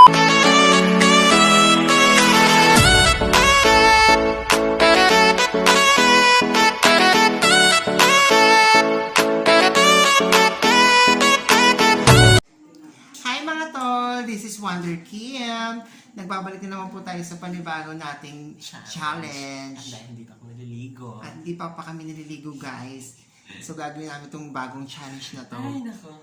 Hi mga tol! This is Wonder Kim. Nagbabalik na naman po tayo sa panibago nating challenge. Dahil hindi pa ako naliligo. At hindi pa kami naliligo guys. So gagawin namin itong bagong challenge na to. Ay, nako.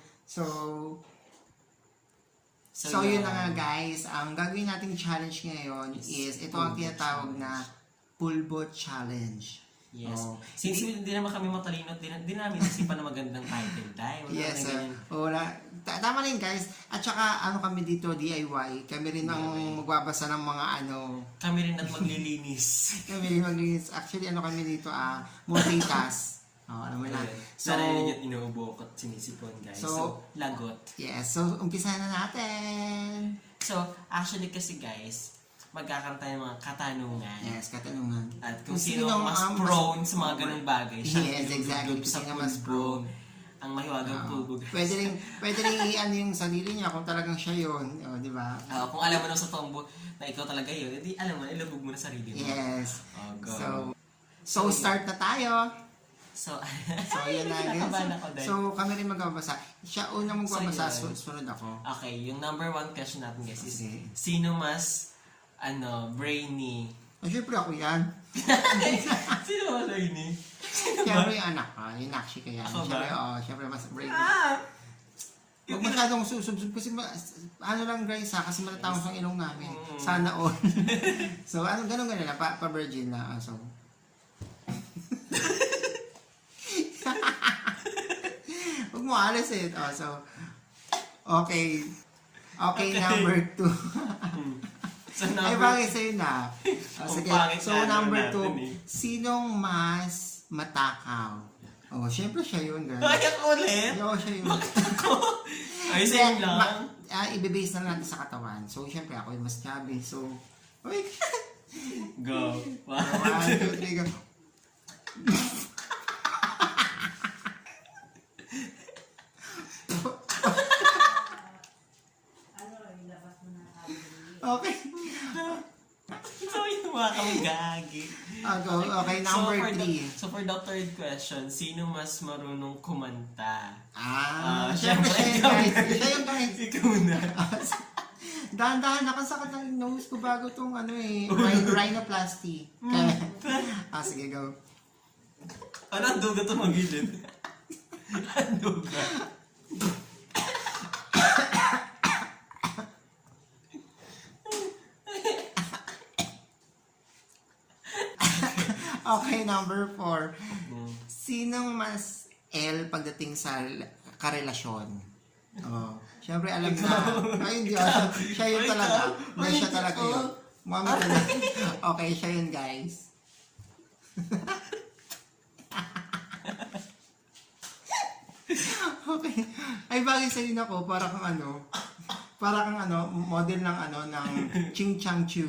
So yun na nga guys. Ang gagawin nating challenge ngayon is ito ang tinatawag na Pulbo Challenge. Yes. Since hindi naman kami matalino, di namin isipan na magandang title tayo. Yes, tama rin guys. At saka ano kami dito, DIY. Kami rin ang magbabasa ng mga ano. Kami rin at maglilinis. Kami rin maglinis. Actually, ano kami dito, multitask. Alam mo na. So, rin yung inuubo at sinisipon guys. So, lagot. Yes. So, umpisa na natin. So, actually kasi guys, magkakaroon tayo ng mga katanungan. Yes, katanungan. At kung sino mas prone sa mga ganung bagay. Yes, exactly. Sa Sino mas prone. Ang mahiwagang pulbo. Pwede rin i-ano yung sarili niya kung talagang siya yun. Di ba? Kung alam mo na sa tombo na ikaw talaga yun, hindi alam mo, ilubog mo na sarili mo. Yes. Go. So start na tayo. So yun na guys. So kami rin magbabasa. Siya unang magbabasa, sunod ako. Okay, yung number 1 question natin guys is, Okay. sino mas brainy? Siyempre ako yan. Sino mas brainy? Siyempre yung anak ka, yung nakshi ka yan. Ako ba? Siyempre mas brainy. Huwag masyadong susubsub kasi ano lang guys kasi matatawag ang ilong namin. Sana all. So ganun na, pa-virgin na. So huwag mo alas eh. Okay, number 2. Ay, bagay sa'yo na. Sige. So, number 2, sinong mas matakaw? Syempre siya yun, guys. Ay, ako ulit? Oo, siya yun. Ay, same lang. Ibibase na natin sa katawan. So, syempre ako yung mas chubby. So, Go. 1, 2, 3, go. Okay. So, yung mga kamagagi. Okay, number 3. So, for the third question, sino mas marunong kumanta? Syempre siya yun, guys. Siya yun, guys. Ikaw na. Dahan-dahan, nakasakit ng nose ko bago itong rhinoplasty. Sige, go. Ang duga ito magilid. Ang duga. Okay, number 4. Sinong mas L pagdating sa karelasyon? Siyempre alam na. Ay, hindi. Siya yun talaga. Siya talaga yun. Mami ko na. Okay, siya yun, guys. Okay. Ay, bagay sa'yo na ko. Para kang model ng ng Ching Chang Chu.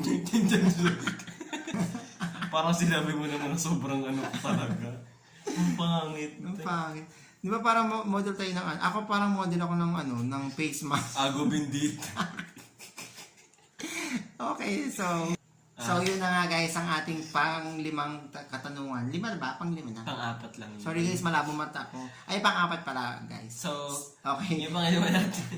Parang sinabi mo naman na sobrang talaga. Ang pangit. Ang pangit. Di ba parang model tayo ng ako parang model ako ng ng face mask. Ago bindit. Okay, so yun na nga guys ang ating pang-5 katanungan. 5 na ba? Pang-5 na? Pang-4 lang. Sorry guys, malabo mata ko. Ay, pang-4 pala guys. So, okay. Yung pang-5 natin.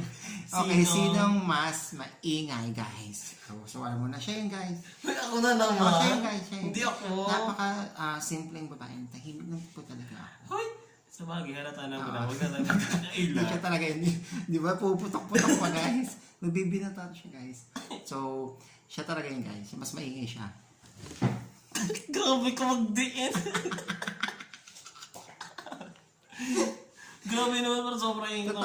Okay, sinong mas maingay guys? So alam mo na siya yun guys. Uy, ako na naman. Siya yun guys, siya yun. Hindi ako. Napaka-simpleng babae. Tahimik lang po talaga ako. Hoy! Sa bagay, halata na mo na. Huwag na Hindi siya talaga yun. Di ba? Puputok-putok pa guys. Nagbibinata siya guys. So, siya talaga yun guys. Mas maingay siya. Grabe ka magdiin. Grabe naman, pero sobrang ingay.